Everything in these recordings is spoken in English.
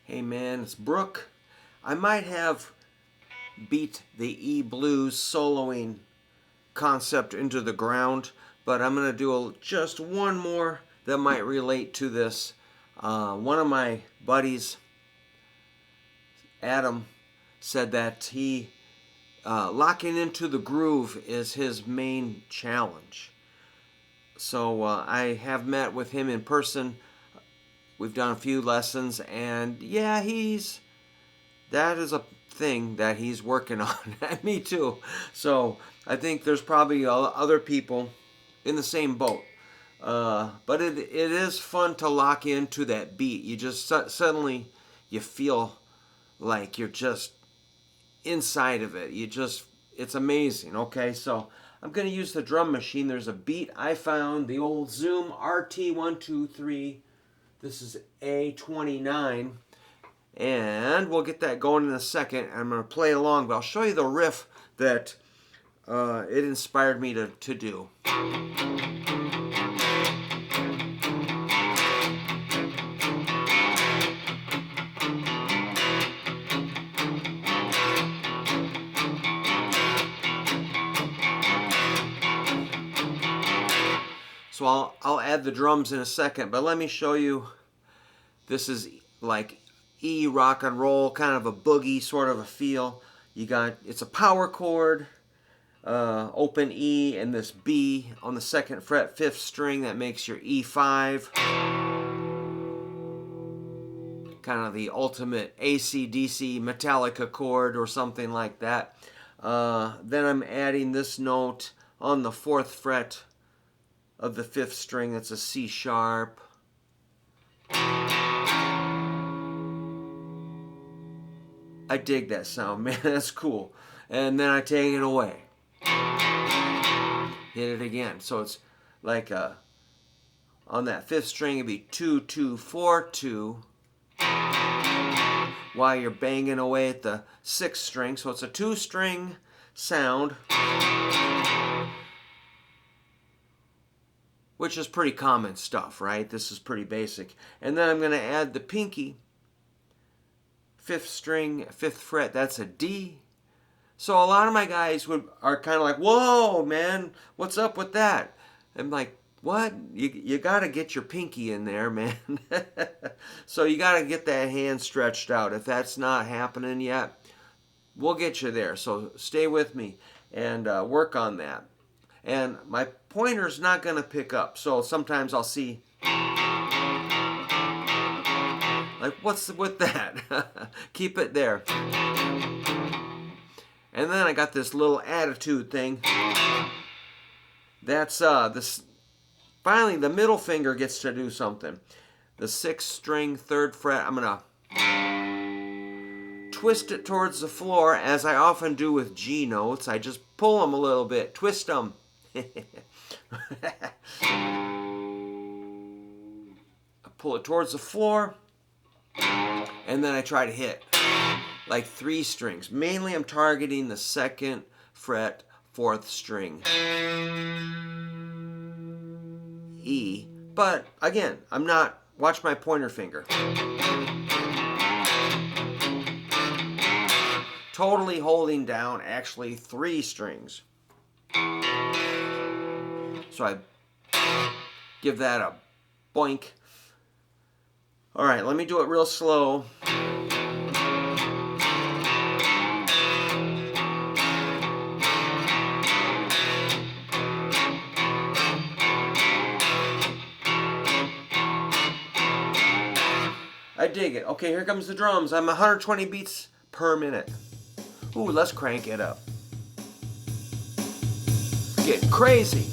Hey man, it's Brook. I might have beat the E blues soloing concept into the ground, but I'm going to do just one more that might relate to this. One of my buddies, Adam, said that locking into the groove is his main challenge. So I have met with him in person. We've done a few lessons, and yeah, that is a thing that he's working on. Me too. So I think there's probably other people in the same boat. But it is fun to lock into that beat. You just suddenly you feel like you're just inside of it. It's amazing. Okay, so I'm going to use the drum machine. There's a beat I found, the old Zoom RT123. This is A29, and we'll get that going in a second. I'm going to play along, but I'll show you the riff that it inspired me to do. So I'll add the drums in a second, but let me show you. This is like E rock and roll, kind of a boogie sort of a feel. It's a power chord, open E, and this B on the 2nd fret, 5th string. That makes your E5. Kind of the ultimate AC/DC Metallica chord or something like that. Then I'm adding this note on the 4th fret of the 5th string. That's a C sharp. I dig that sound, man. That's cool. And then I take it away. Hit it again. So it's like on that 5th string, it'd be 2 2 4 2. While you're banging away at the 6th string. So it's a 2-string sound, which is pretty common stuff, right? This is pretty basic. And then I'm going to add the pinky, 5th string, 5th fret. That's a D. So a lot of my guys are kind of like, whoa, man, what's up with that? I'm like, what? You got to get your pinky in there, man. So you got to get that hand stretched out. If that's not happening yet, we'll get you there. So stay with me and work on that. And my pointer's not going to pick up. So sometimes I'll see, like, what's with that? Keep it there. And then I got this little attitude thing. That's this. Finally, the middle finger gets to do something. The 6th string, 3rd fret, I'm going to twist it towards the floor, as I often do with G notes. I just pull them a little bit, twist them. I pull it towards the floor, and then I try to hit like 3 strings. Mainly I'm targeting the 2nd fret, 4th string, E. But again, I'm not, watch my pointer finger. Totally holding down actually 3 strings. So I give that a boink. All right, let me do it real slow. I dig it. Okay, here comes the drums. I'm 120 beats per minute. Ooh, let's crank it up. Get crazy.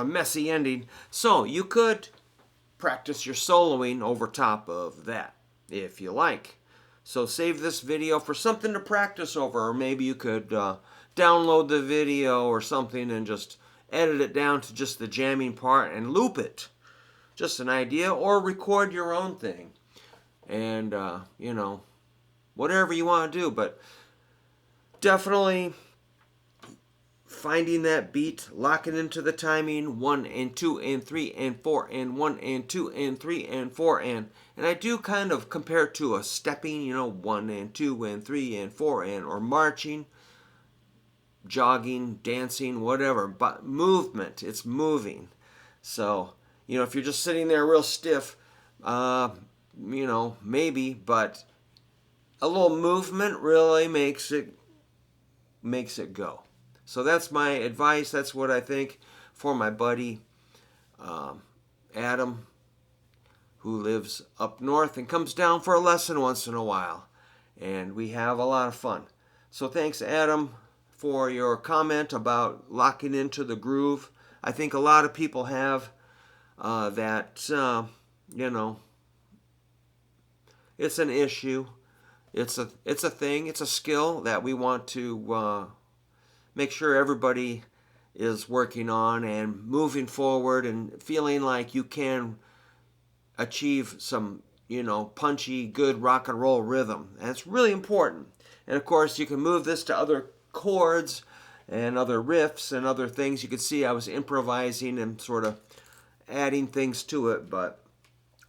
messy ending. So you could practice your soloing over top of that if you like. So save this video for something to practice over, or maybe you could download the video or something and just edit it down to just the jamming part and loop it. Just an idea, or record your own thing. And, you know, whatever you want to do, but definitely finding that beat, locking into the timing, 1 and 2 and 3 and 4 and 1 and 2 and 3 and 4 and I do kind of compare it to a stepping, you know, 1 and 2 and 3 and 4 and, or marching, jogging, dancing, whatever, but movement, it's moving. So, you know, if you're just sitting there real stiff, you know, maybe, but a little movement really makes it go. So that's my advice. That's what I think for my buddy Adam, who lives up north and comes down for a lesson once in a while. And we have a lot of fun. So thanks, Adam, for your comment about locking into the groove. I think a lot of people have that, you know, it's an issue. It's a thing. It's a skill that we want to make sure everybody is working on and moving forward and feeling like you can achieve some, you know, punchy, good rock and roll rhythm. That's really important. And of course, you can move this to other chords and other riffs and other things. You can see I was improvising and sort of adding things to it, but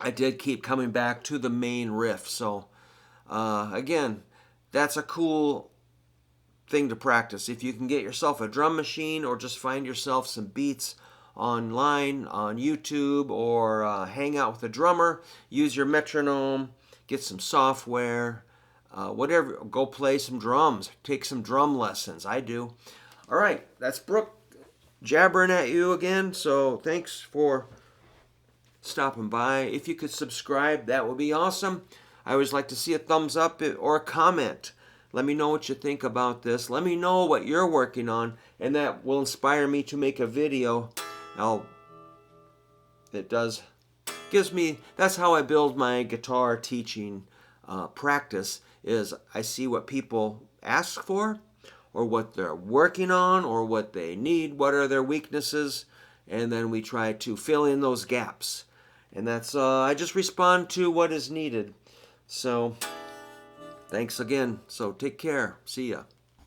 I did keep coming back to the main riff. So again, that's a cool thing to practice. If you can get yourself a drum machine, or just find yourself some beats online on YouTube, or hang out with a drummer, use your metronome, get some software, whatever, go play some drums, take some drum lessons. I do. All right, that's Brook jabbering at you again, so thanks for stopping by. If you could subscribe, that would be awesome. I always like to see a thumbs up or a comment. Let me know what you think about this. Let me know what you're working on, and that will inspire me to make a video. That's how I build my guitar teaching practice, is I see what people ask for, or what they're working on, or what they need, what are their weaknesses, and then we try to fill in those gaps. And that's, I just respond to what is needed. So, thanks again. So take care. See ya.